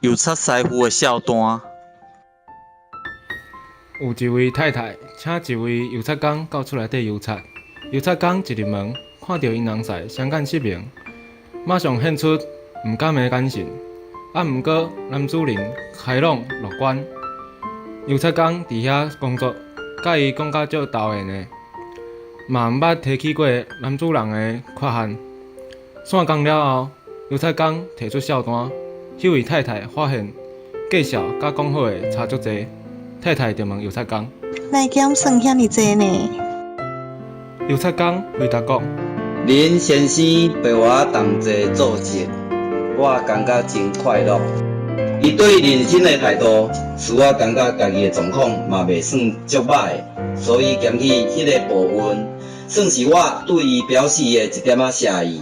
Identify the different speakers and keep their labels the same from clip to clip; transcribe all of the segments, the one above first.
Speaker 1: 邮差师傅的哨单。
Speaker 2: 有一位太太请一位邮差工到厝内底邮差，邮差工一入门，看到因翁婿相干失明，马上现出毋甘的眼神。毋过男主人开朗乐观，邮差工伫遐工作，甲伊讲甲足投缘的，嘛毋捌提起过男主人的缺陷。散工了后，邮差工摕出哨单，迄位太太发现介绍甲讲好的差足济。太太就问邮差工：
Speaker 3: 来减算遐尼济呢？
Speaker 2: 邮差工回答讲：
Speaker 4: 林先生陪我同齐做事，我感觉真快乐。伊对人生的态度，使我感觉家己的状况嘛袂算足歹的，所以减去迄个部分，算是我对伊表示的一点仔谢意。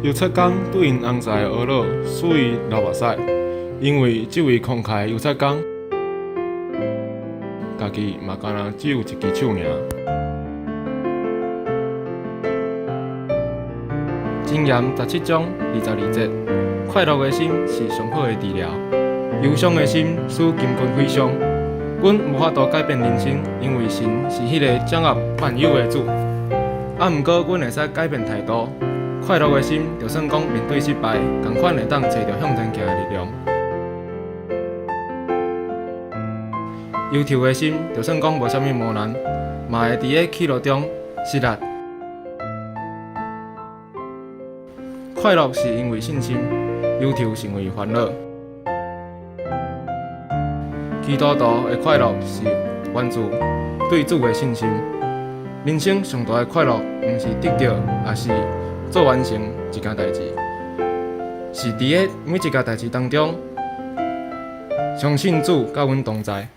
Speaker 2: 邮差工对因翁婿的懊恼属于流目屎，因为这位慷慨邮差工，家己嘛干那只有一支手尔。箴言17章22节：快乐的心是上好的治疗，忧伤的心使金棍飞翔。阮无法度改变人生，因为神是迄个掌握万有的主。毋过，阮会使改变态度。快乐的心，就算讲面对失败，同款会当找到向前行的力量。忧愁的心，就算讲无啥物磨难，嘛会伫个起落中失力。快乐是因为信心，忧愁是因为烦恼。基督徒的快乐是源自对主的信心。人生上大的快乐，毋是得到，也是做完成一件代志，是伫个每一件代志当中，相信主甲阮同在。